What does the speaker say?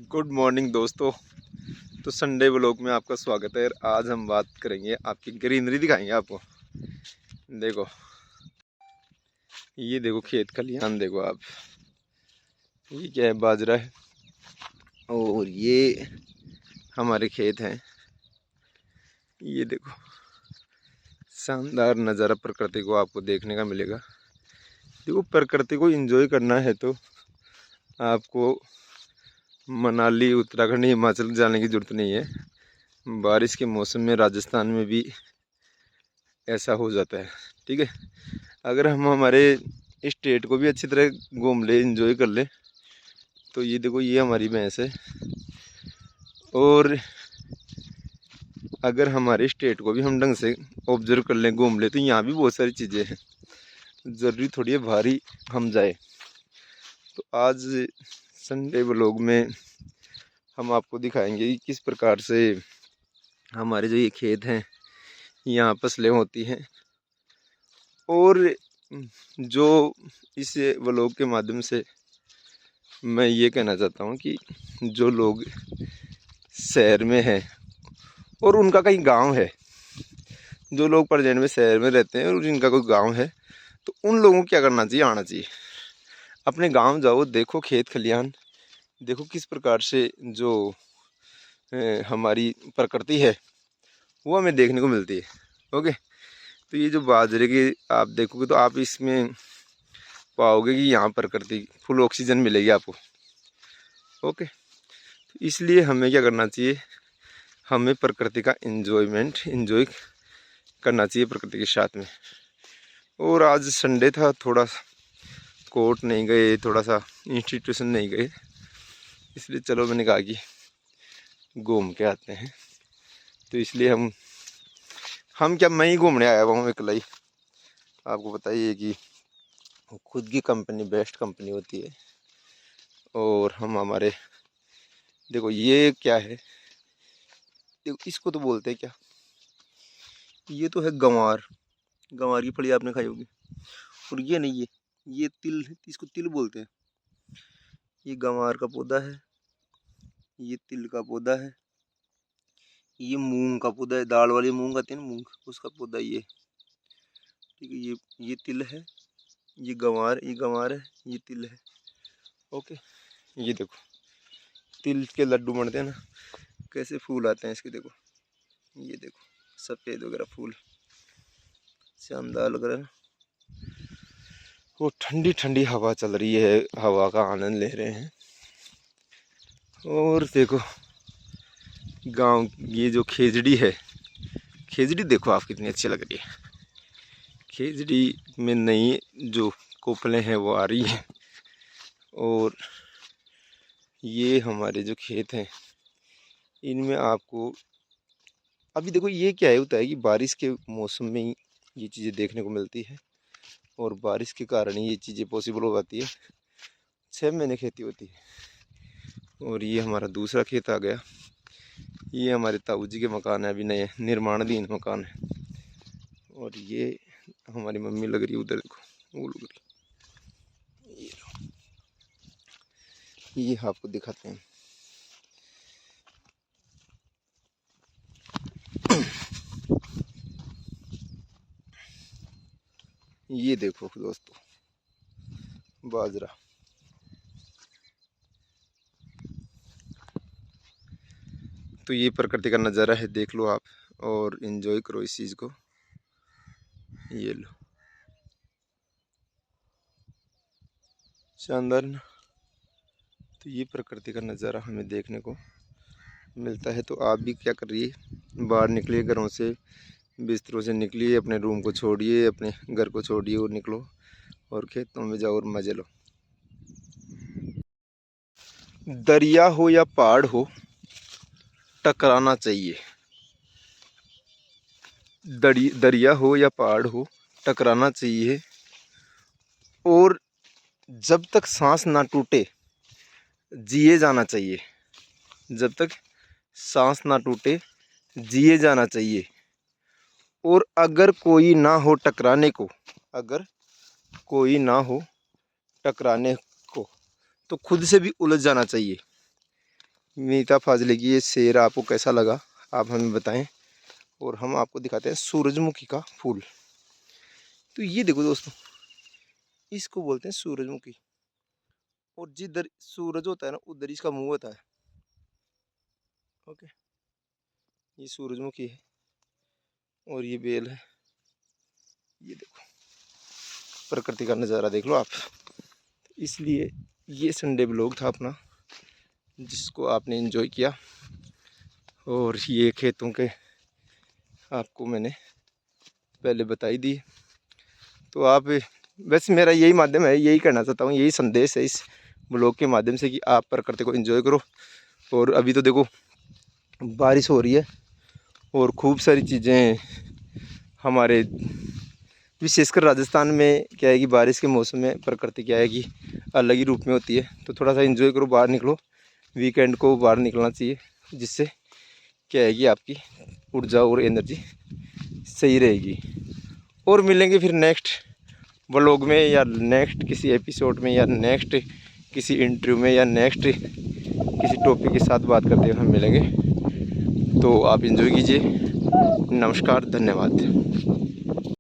Good morning दोस्तों। तो Sunday vlog में आपका स्वागत है। आज हम बात करेंगे, आपकी ग्रीनरी दिखाएंगे आपको। देखो, ये देखो खेत खलिहान, देखो आप, ये क्या है, बाजरा है। और ये हमारे खेत हैं। ये देखो, शानदार नज़ारा प्रकृति को आपको देखने का मिलेगा। देखो, प्रकृति को एंजॉय करना है तो आपको मनाली, उत्तराखंड, हिमाचल जाने की ज़रूरत नहीं है। बारिश के मौसम में राजस्थान में भी ऐसा हो जाता है। ठीक है, अगर हम हमारे स्टेट को भी अच्छी तरह घूम ले, एंजॉय कर ले, तो ये देखो, ये हमारी भैंस है। और अगर हमारे स्टेट को भी हम ढंग से ऑब्जर्व कर लें, घूम ले, तो यहाँ भी बहुत सारी चीज़ें हैं। ज़रूरी थोड़ी है बाहरी हम जाए। तो आज संडे व्लॉग में हम आपको दिखाएंगे कि किस प्रकार से हमारे जो ये खेत हैं, यहाँ फसलें होती हैं। और जो इस व्लॉग के माध्यम से मैं ये कहना चाहता हूँ कि जो लोग शहर में हैं और उनका कहीं गांव है, जो लोग प्रेजेंट में शहर में रहते हैं और जिनका कोई गांव है, तो उन लोगों को क्या करना चाहिए, आना चाहिए। अपने गांव जाओ, देखो खेत खलिहान, देखो किस प्रकार से जो हमारी प्रकृति है वो हमें देखने को मिलती है। ओके, तो ये जो बाजरे की आप देखोगे तो आप इसमें पाओगे कि यहाँ प्रकृति फुल ऑक्सीजन मिलेगी आपको। ओके, तो इसलिए हमें क्या करना चाहिए, हमें प्रकृति का एंजॉय करना चाहिए प्रकृति के साथ में। और आज संडे था, थोड़ा कोर्ट नहीं गए, थोड़ा सा इंस्टीट्यूशन नहीं गए, इसलिए चलो मैंने कहा कि घूम के आते हैं। तो इसलिए हम क्या, मैं ही घूमने आया हुआ हूँ अकेला ही। आपको बताइए कि खुद की कंपनी बेस्ट कंपनी होती है। और हम हमारे, देखो ये क्या है, देखो इसको तो बोलते हैं क्या, ये तो है गंवार। गंवार की फली आपने खाई होगी। और ये नहीं, ये तिल है, इसको तिल बोलते हैं। ये गंवार का पौधा है, ये तिल का पौधा है, ये मूंग का पौधा है, दाल वाली मूंग आती है ना, मूंग, उसका पौधा ये। ठीक है, ये तिल है, ये गंवार है, ये तिल है। ओके, ये देखो तिल के लड्डू बनते हैं ना, कैसे फूल आते हैं इसके, देखो ये देखो, सफ़ेद वगैरह फूल, शानदार लग रहा है ना। वो ठंडी ठंडी हवा चल रही है, हवा का आनंद ले रहे हैं। और देखो गांव, ये जो खेजड़ी है, खेजड़ी देखो आप कितनी अच्छी लग रही है। खेजड़ी में नई जो कोपलें हैं वो आ रही हैं। और ये हमारे जो खेत हैं, इनमें आपको अभी देखो, ये क्या है, होता है कि बारिश के मौसम में ही ये चीज़ें देखने को मिलती है। और बारिश के कारण ही ये चीज़ें पॉसिबल हो जाती है। 6 महीने खेती होती है। और ये हमारा दूसरा खेत आ गया। ये हमारे ताऊ जी के मकान है, अभी नए निर्माणाधीन मकान है। और ये हमारी मम्मी लग रही है उधर, देखो वो लग रही, ये आपको दिखाते हैं। ये देखो दोस्तों, बाजरा। तो ये प्रकृति का नज़ारा है, देख लो आप और एंजॉय करो इस चीज़ को। ये लो, शानदार ना। तो ये प्रकृति का नज़ारा हमें देखने को मिलता है। तो आप भी क्या करिए, बाहर निकलिए घरों से, बिस्तरों से निकलिए, अपने रूम को छोड़िए, अपने घर को छोड़िए और निकलो और खेतों में जाओ और मज़े लो। दरिया हो या पहाड़ हो, टकराना चाहिए। दरिया हो या पहाड़ हो, टकराना चाहिए। और जब तक सांस ना टूटे, जिए जाना चाहिए। जब तक सांस ना टूटे, जिए जाना चाहिए। और अगर कोई ना हो टकराने को, अगर कोई ना हो टकराने को, तो खुद से भी उलझ जाना चाहिए। मीता फाजले की ये शेर आपको कैसा लगा आप हमें बताएं। और हम आपको दिखाते हैं सूरजमुखी का फूल। तो ये देखो दोस्तों, इसको बोलते हैं सूरजमुखी। और जिधर सूरज होता है ना उधर इसका मुंह होता है। ओके, ये सूरजमुखी है और ये बेल है। ये देखो प्रकृति का नज़ारा देख लो आप। इसलिए ये संडे ब्लॉग था अपना, जिसको आपने एंजॉय किया। और ये खेतों के आपको मैंने पहले बताई दी। तो आप वैसे मेरा यही माध्यम है, यही कहना चाहता हूँ, यही संदेश है इस ब्लॉग के माध्यम से कि आप प्रकृति को एंजॉय करो। और अभी तो देखो बारिश हो रही है और खूब सारी चीज़ें हमारे विशेषकर राजस्थान में क्या है कि बारिश के मौसम में प्रकृति क्या है कि अलग ही रूप में होती है। तो थोड़ा सा एंजॉय करो, बाहर निकलो, वीकेंड को बाहर निकलना चाहिए, जिससे क्या है कि आपकी ऊर्जा और एनर्जी सही रहेगी। और मिलेंगे फिर नेक्स्ट व्लॉग में या नेक्स्ट किसी एपिसोड में या नेक्स्ट किसी इंटरव्यू में या नेक्स्ट किसी टॉपिक के साथ बात करते हुए हम मिलेंगे। तो आप एंजॉय कीजिए। नमस्कार, धन्यवाद।